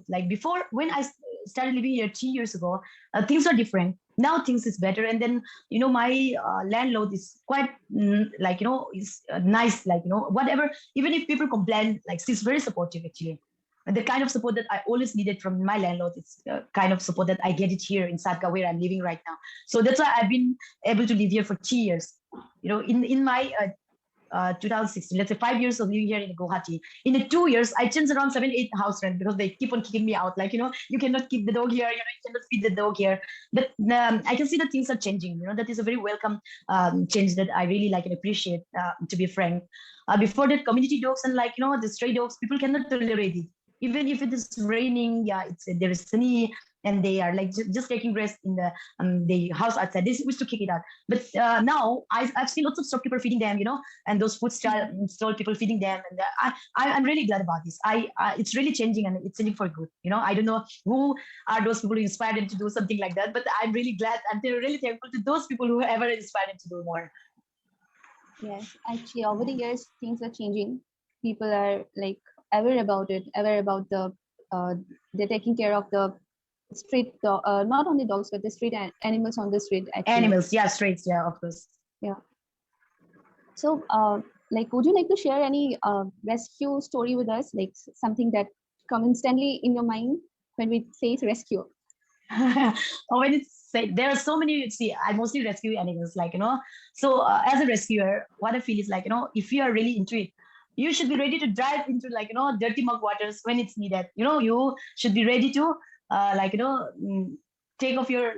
Like before, when I started living here 3 years ago, things are different. Now things is better. And then, my landlord is quite, is nice, whatever. Even if people complain, like she's very supportive actually. And the kind of support that I always needed from my landlord, it's the kind of support that I get it here in Sadka, where I'm living right now. So that's why I've been able to live here for 3 years. In my 2016, let's say 5 years of living here in Guwahati. In the 2 years, I changed around 7, 8 house rent because they keep on kicking me out. Like, you cannot keep the dog here, you cannot feed the dog here. But I can see that things are changing. That is a very welcome change that I really like and appreciate, to be frank. Before that, community dogs and the stray dogs, people cannot tolerate it. Even if it is raining, yeah, there is sunny, and they are like just taking rest in the house outside. They used to kick it out. But now I've seen lots of shopkeeper feeding them, and those food stall people feeding them. And I'm really glad about this. It's really changing, and it's changing for good. I don't know who are those people who inspired them to do something like that, but I'm really glad and they're really thankful to those people who ever inspired them to do more. Yes, actually, over the years, things are changing. People are like aware about it, aware about they're taking care of the street, not only dogs, but the street animals on the street. Actually. Animals, yeah, streets, yeah, of course. Yeah. So, would you like to share any rescue story with us? Like something that comes instantly in your mind when we say rescue? Or when it's there are so many. See, I mostly rescue animals, So as a rescuer, what I feel is if you are really into it, you should be ready to dive into dirty mug waters when it's needed. You should be ready to take off your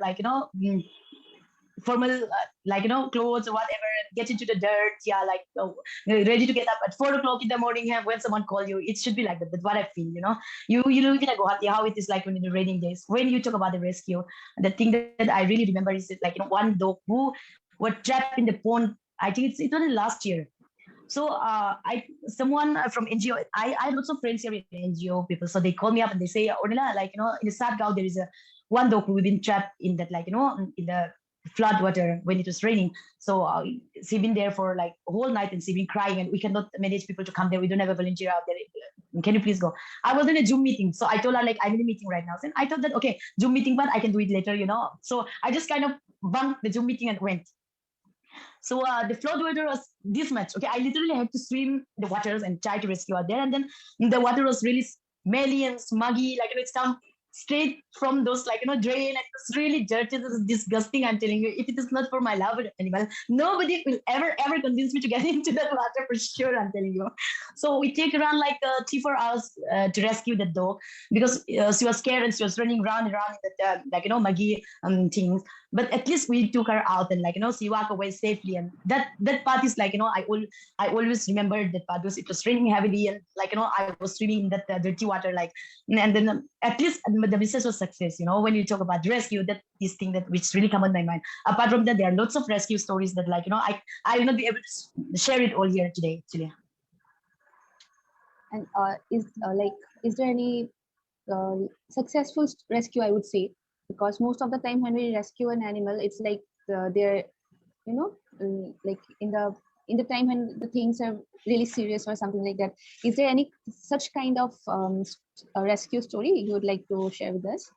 formal clothes or whatever, and get into the dirt. Yeah, ready to get up at 4 o'clock in the morning. When someone call you, it should be like that. That's what I feel. You live in a Guwahati, how it is like when in the raining days. When you talk about the rescue, the thing that I really remember is one dog who were trapped in the pond. I think it was last year. So someone from NGO, I have lots of friends here in NGO people. So they call me up and they say, Ornella, in the Sadgaon, there is one dog who has been trapped in that, in the flood water when it was raining. So she been there for a whole night, and she been crying, and we cannot manage people to come there. We don't have a volunteer out there. Can you please go? I was in a Zoom meeting. So I told her I'm in a meeting right now. And I thought that, okay, Zoom meeting, but I can do it later, So I just kind of bunked the Zoom meeting and went. So the flood water was this much. Okay, I literally had to swim the waters and try to rescue out there. And then the water was really smelly and smuggy. It's come straight from those drain, and it was really dirty. It was disgusting, I'm telling you. If it is not for my love animal, nobody will ever convince me to get into that water for sure, I'm telling you. So we take around 3-4 hours to rescue the dog, because she was scared and she was running around in that muggy things. But at least we took her out, and she walked away safely. And that part is I always remembered that part, because it was raining heavily, and I was swimming in that dirty water, and then at least the business was success. When you talk about rescue, that is thing that which really come on my mind. Apart from that, there are lots of rescue stories that I will not be able to share it all here today actually. And is there any successful rescue, I would say? Because most of the time when we rescue an animal, it's they're in the time when the things are really serious or something like that. Is there any such kind of rescue story you would like to share with us?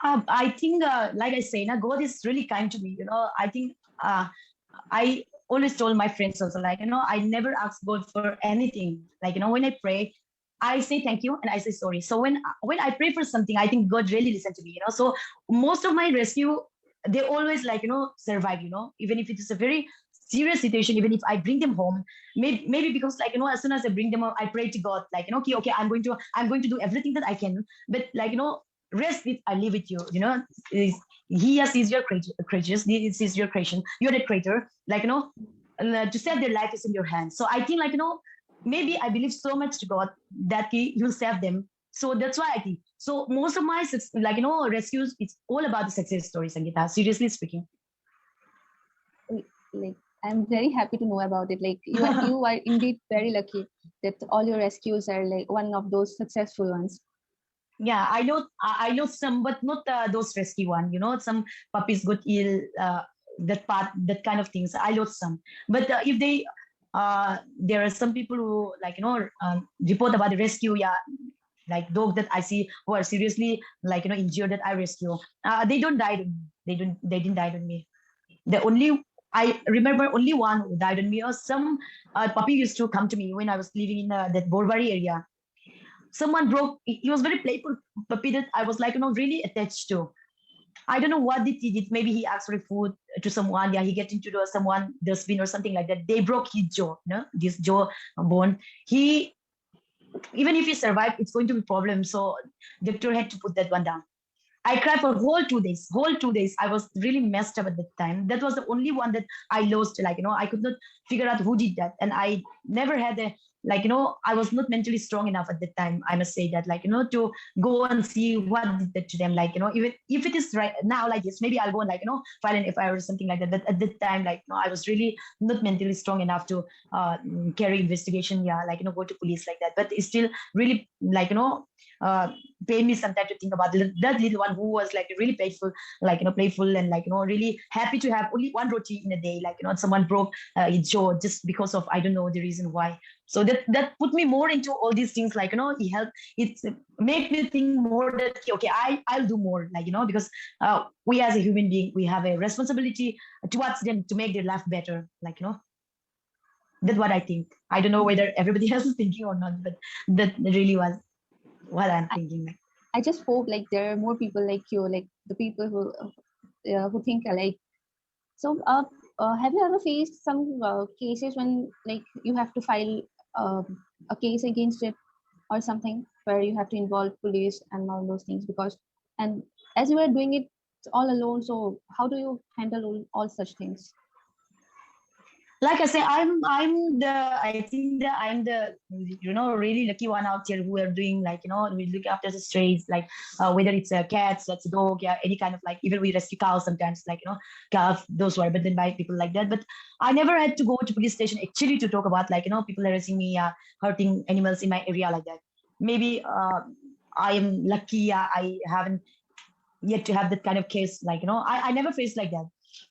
I think, like I say, God is really kind to me. I think I always told my friends also, I never ask God for anything. When I pray, I say thank you and I say sorry. So when I pray for something, I think God really listens to me. So most of my rescue, they always survive. Even if it is a very serious situation, even if I bring them home, maybe because as soon as I bring them home, I pray to God, okay, I'm going to do everything that I can, but rest with, I leave with you. He is your creatures, this is your creation, you're the creator, to save their life is in your hands. So I think maybe I believe so much to God that He'll save them. So that's why I think. So most of my rescues, it's all about the success stories, Sangeeta, seriously speaking. I'm very happy to know about it. You are indeed very lucky that all your rescues are one of those successful ones. Yeah, I know some, but not those rescue one. Some puppies got ill, that kind of things. I lost some, but if there are some people who report about the rescue. Yeah, like dog that I see who are seriously like injured that I rescue. They don't die. They didn't die on me. The only I remember only one who died on me, or some puppy used to come to me when I was living in that Borbari area. Someone broke. He was very playful puppy that I was like really attached to. I don't know what did he did. Maybe he asked for food to someone. Yeah, he get into someone dustbin or something like that. They broke his jaw, this jaw bone. He Even if he survived, it's going to be a problem. So doctor had to put that one down. I cried for whole 2 days. Whole 2 days. I was really messed up at that time. That was the only one that I lost. Like, I could not figure out who did that. And I never had I was not mentally strong enough at that time. I must say that, to go and see what did that to them. Like, even if it is right now like this, maybe I'll go and file an FIR or something like that. But at that time, I was really not mentally strong enough to carry investigation. Yeah, go to police like that. But it's still really uh, paid me some time to think about that little one who was really playful, playful and really happy to have only one roti in a day. Someone broke his jaw just because of I don't know the reason why. So that put me more into all these things. He helped. It made me think more that okay, I'll do more. Because we as a human being, we have a responsibility towards them to make their life better. That's what I think. I don't know whether everybody else is thinking or not, but that really was what I'm thinking. I just hope there are more people like you, the people who think alike. So, have you ever faced some cases when you have to file a case against it or something where you have to involve police and all those things? And as you are doing it all alone, so how do you handle all such things? Like I say, I think that I'm the really lucky one out here who are doing we look after the strays, whether it's cats, that's a dog, yeah, any kind of even we rescue cows sometimes, calf, those were abandoned by people like that. But I never had to go to police station actually to talk about people harassing me, hurting animals in my area like that. Maybe I am lucky, I haven't yet to have that kind of case. I never faced like that.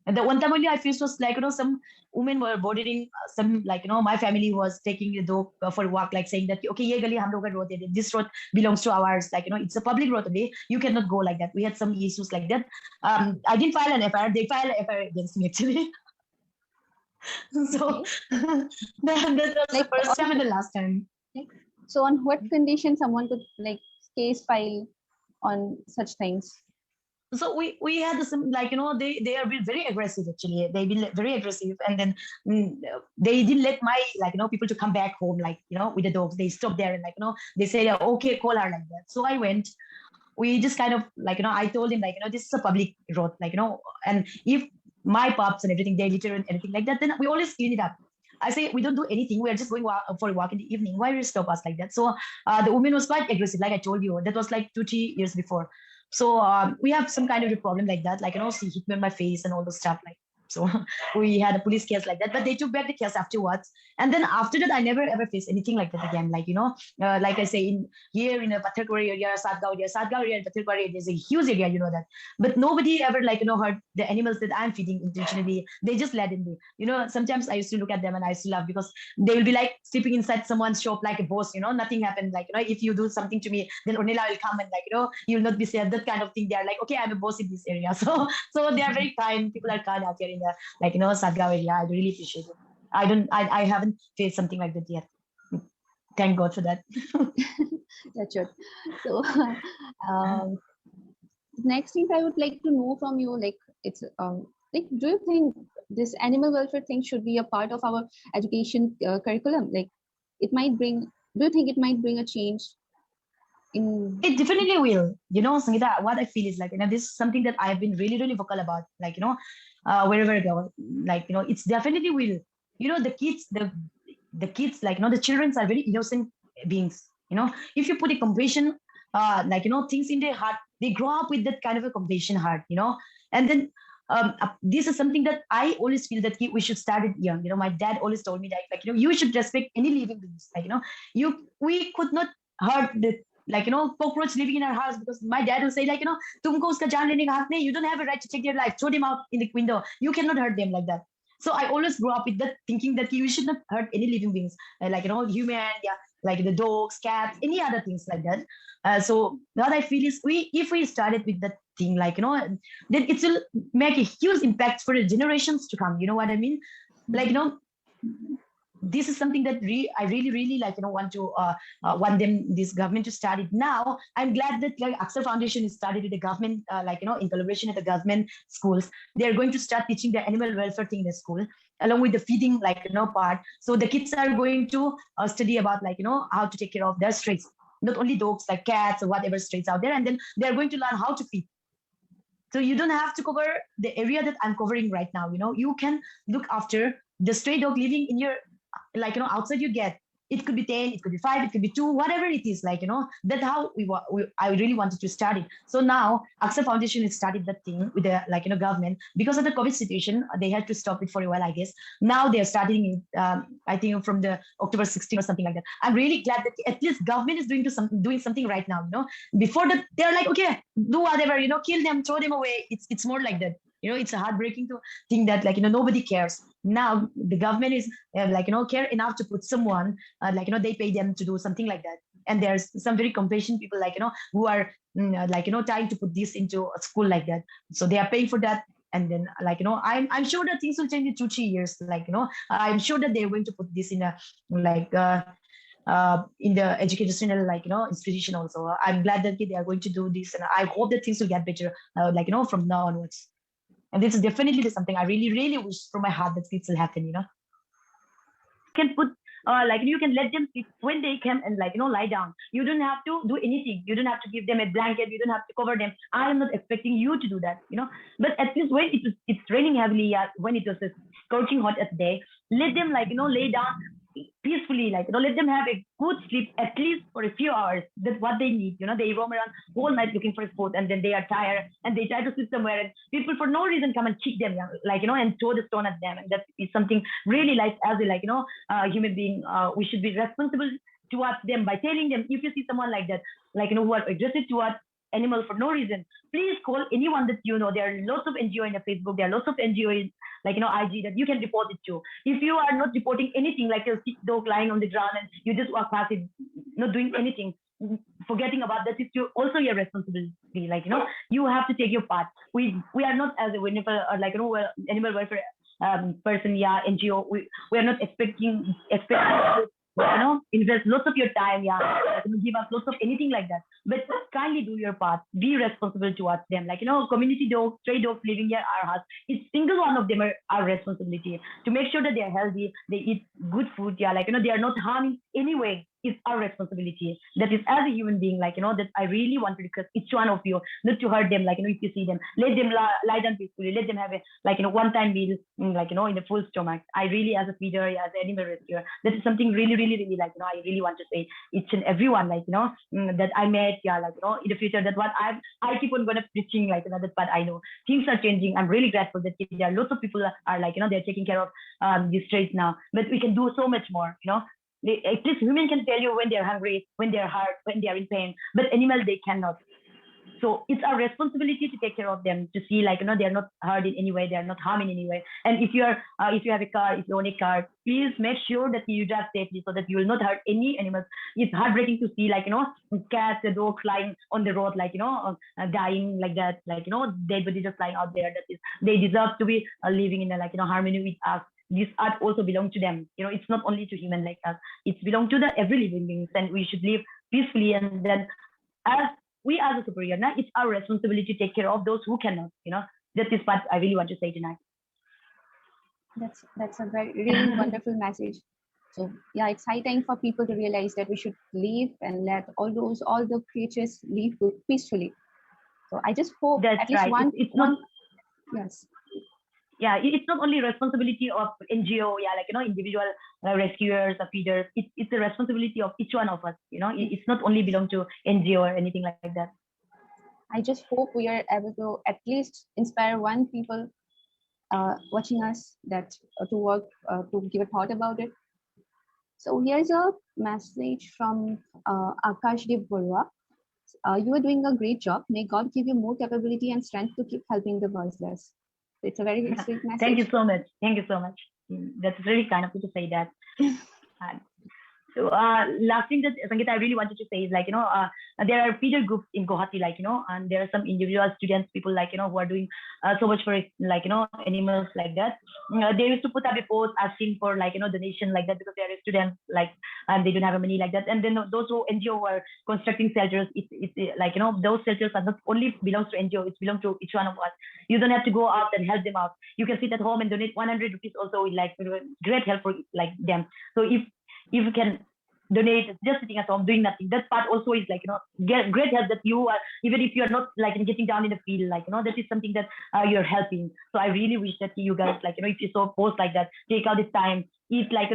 And the one time only I faced was some women were bordering some my family was taking the dog for a walk, saying that okay, ye gali hum log ka road hai, this road belongs to ours, it's a public road only, you cannot go like that. We had some issues like that. I didn't file an FIR, they filed an FIR against me actually. So that was the first time and the last time. So on what condition someone could case file on such things? So we had some they are very aggressive actually. They've been very aggressive, and then they didn't let my people to come back home with the dogs. They stopped there and they said okay, call her like that. So I went. We just kind of I told him this is a public road and if my pups and everything they litter and anything like that, then we always clean it up. I say we don't do anything. We are just going for a walk in the evening. Why will you stop us like that? So the woman was quite aggressive, like I told you. That was 2-3 years before. So we have some kind of a problem like that, she hit me on my face and all the stuff so we had a police case like that, but they took back the case afterwards. And then after that, I never ever faced anything like that again. Like I say, here in a Patharkari area, Satgaon area, and Patharkari area is a huge area, that. But nobody ever hurt the animals that I'm feeding intentionally. They just let it be. Sometimes I used to look at them and I used to laugh because they will be sleeping inside someone's shop like a boss. Nothing happened. If you do something to me, then Ornella will come and you'll not be safe. That kind of thing. They are okay, I'm a boss in this area. So they are very kind. People are kind out here in the Satgaon area. I really appreciate it. I haven't faced something like that yet. Thank God for that. That's good. So next thing I would like to know from you, it's do you think this animal welfare thing should be a part of our education curriculum? It might bring. Do you think it might bring a change? It definitely will. Sangeeta, what I feel is this is something that I've been really, really vocal about. Wherever I go, it's definitely will. The kids, the kids, the children are very innocent beings. If you put a compassion, things in their heart, they grow up with that kind of a compassion heart. And then this is something that I always feel that we should start it young. My dad always told me that you should respect any living beings. We could not hurt the cockroach living in our house because my dad will say tumko uska jaan lene ka hak nahi, you don't have a right to take their life, throw them out in the window, you cannot hurt them like that. So I always grew up with that thinking that you should not hurt any living beings, human, yeah, like the dogs, cats, any other things like that. So what I feel is if we started with that thing, like, then it will make a huge impact for the generations to come. You know what I mean? Like, this is something that I really like, want to want this government to start it now. I'm glad that like AXA Foundation is started with the government, like, in collaboration with the government schools. They're going to start teaching the animal welfare thing in the school, along with the feeding, like, part. So the kids are going to study about, like, how to take care of their strays, not only dogs, like cats or whatever strays out there, and then they're going to learn how to feed. So you don't have to cover the area that I'm covering right now. You can look after the stray dog living in your, like, outside you get. It could be 10, it could be 5, it could be 2, whatever it is, like, that's how I really wanted to start it. So now AXA Foundation has started that thing with the, like, government. Because of the COVID situation, they had to stop it for a while, I guess. Now they're starting it, I think from the October 16 or something like that. I'm really glad that at least government is doing something right now. Before that, they're like, okay, do whatever, kill them, throw them away. It's more like that. It's a heartbreaking to think that, like, nobody cares. Now the government is like, care enough to put someone, like, they pay them to do something like that. And there's some very compassionate people, like, who are like, trying to put this into a school like that. So they are paying for that. And then, like, I'm sure that things will change in 2-3 years. Like, I'm sure that they're going to put this in a, like, in the educational, like, institution also. I'm glad that they are going to do this, and I hope that things will get better, like, from now onwards. And this is definitely something I really wish from my heart that this will happen. You can put, like, you can let them sleep when they come and, like, lie down. You don't have to do anything. You don't have to give them a blanket. You don't have to cover them. I am not expecting you to do that. But at least when it's raining heavily, when it was scorching hot at day, let them, like, lay down peacefully, like, let them have a good sleep at least for a few hours. That's what they need. They roam around all night looking for food, and then they are tired and they try to sleep somewhere, and people for no reason come and kick them, like, and throw the stone at them. And that is something really, like, as a, like, human being, we should be responsible towards them by telling them, if you see someone like that, like, who are aggressive towards animal for no reason, please call anyone that you know. There are lots of NGO in the Facebook. There are lots of NGO in, like, IG that you can report it to. If you are not reporting anything, like a sick dog lying on the ground and you just walk past it, not doing anything, forgetting about that, it's also your responsibility. Like, you have to take your part. We are not, as a whenever, like, animal welfare person, NGO, we are not expecting invest lots of your time, give us lots of anything like that. But kindly do your part. Be responsible towards them. Like, community dogs, stray dogs living near our house, it's single one of them are our responsibility to make sure that they are healthy, they eat good food, like, they are not harming anyway. It's our responsibility. That is, as a human being, like, that I really want to request each one of you not to hurt them. Like, if you see them, let them lie down peacefully. Let them have a, like, one-time meal, like, in a full stomach. I really, as a feeder, as an animal rescuer, that is something really, like, I really want to say each and everyone, like, that I met, like, in the future, that what I keep on going to preaching, like, that's what I know. Things are changing. I'm really grateful that there are lots of people are, like, they're taking care of these strays now. But we can do so much more, At least women can tell you when they're hungry, when they're hurt, when they're in pain, but animals, they cannot. So it's our responsibility to take care of them, to see, like, they're not hurt in any way, they're not harmed in any way. And if you have a car, if you own a car, please make sure that you drive safely so that you will not hurt any animals. It's heartbreaking to see, like, cats, a dog flying on the road, like, dying like that, like, dead body just lying out there. That is, they deserve to be living in a, like, harmony with us. This earth also belongs to them. It's not only to humans like us. It belongs to the every living beings, and we should live peacefully. And then, as we are the superior, now it's our responsibility to take care of those who cannot. That is what I really want to say tonight. That's a very really wonderful message. So yeah, it's high time for people to realize that we should live and let all the creatures live peacefully. So I just hope that's at least right. one. Yes. Yeah, it's not only responsibility of NGO, like, individual rescuers or feeders. It's the responsibility of each one of us. It's not only belong to NGO or anything like that. I just hope we are able to at least inspire one people watching us that to work to give a thought about it. So here's a message from Akashdev Burwa. You are doing a great job. May God give you more capability and strength to keep helping the voiceless. It's a very sweet message. Thank you so much. Thank you so much. That's really kind of you to say that. So last thing that Sangeeta, I really wanted to say is like, there are feeder groups in Guwahati, like, and there are some individual students, people like, who are doing so much for like, animals like that. They used to put up a post asking for like, donation like that, because they are students like, and they don't have money like that. And then those who NGO who are constructing shelters, it's like, those shelters are not only belongs to NGO, it belongs to each one of us. You don't have to go out and help them out. You can sit at home and donate 100 rupees also, like great help for like them. So if you can donate just sitting at home doing nothing, that part also is like, get great help, that you are, even if you're not like getting down in the field, like, that is something that you're helping. So I really wish that you guys, like, if you saw post like that, take out this time, eat like,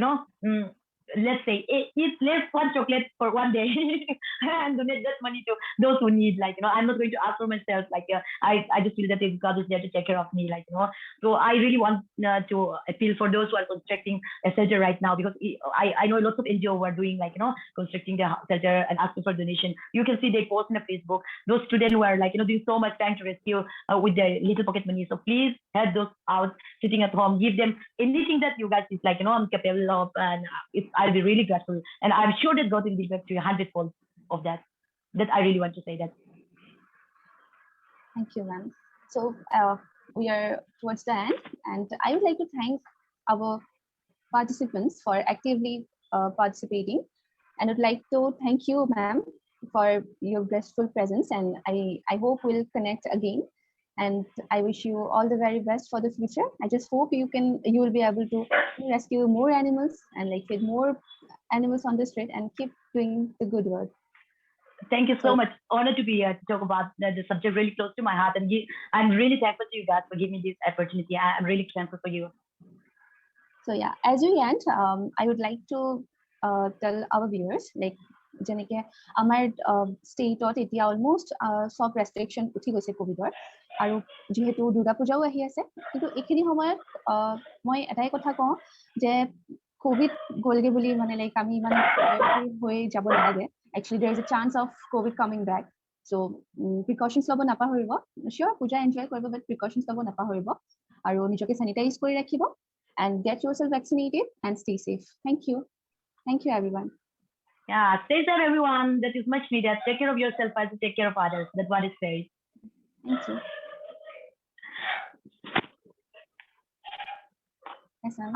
let's say eat less one chocolate for one day and donate that money to those who need, like, I'm not going to ask for myself, like, I just feel that God is there to take care of me, like, so I really want to appeal for those who are constructing a shelter right now, because I know lots of NGO who are doing, like, constructing the shelter and asking for donation. You can see they post on the Facebook, those students who are like, doing so much trying to rescue with their little pocket money. So please help those out sitting at home, give them anything that you guys is like, I'm capable of, and I'll be really grateful, and I'm sure that God will give back to you 100-fold of that. That I really want to say that. Thank you, ma'am. So we are towards the end, and I would like to thank our participants for actively participating, and I'd like to thank you, ma'am, for your graceful presence, and I hope we'll connect again, and I wish you all the very best for the future. I just hope you will be able to rescue more animals and like feed more animals on the street and keep doing the good work. Thank you so much. Honored to be here to talk about the subject really close to my heart, and I'm really thankful to you guys for giving me this opportunity. I'm really thankful for you. So yeah, as we end, I would like to tell our viewers, like, যেনেকে আমাৰ ষ্টেটত এতিয়া almost চব restriction উঠি গৈছে কোভিডৰ, আৰু যিহেতু দুৰ্গা পূজাও আহি আছে, কিন্তু এইখিনি সময়ত মই এটাই কথা কওঁ যে কোভিড গ'লগে বুলি মানে লাইক আমি ইমান হৈ যাব নালাগে। Actually there is a chance of covid coming back. So' precautions ল'ব নাপাহৰিব। চিয়'ৰ পূজা এনজয় কৰিব, বাট প্ৰিকশ্যনছ ল'ব নাপাহৰিব, আৰু নিজকে চেনিটাইজ কৰি ৰাখিব, and get yourself vaccinated and stay safe. Thank you. Thank you, everyone. Yeah, stay safe, everyone. That is much needed. Take care of yourself as you take care of others. That's what it says. Thank you. Yes, ma'am.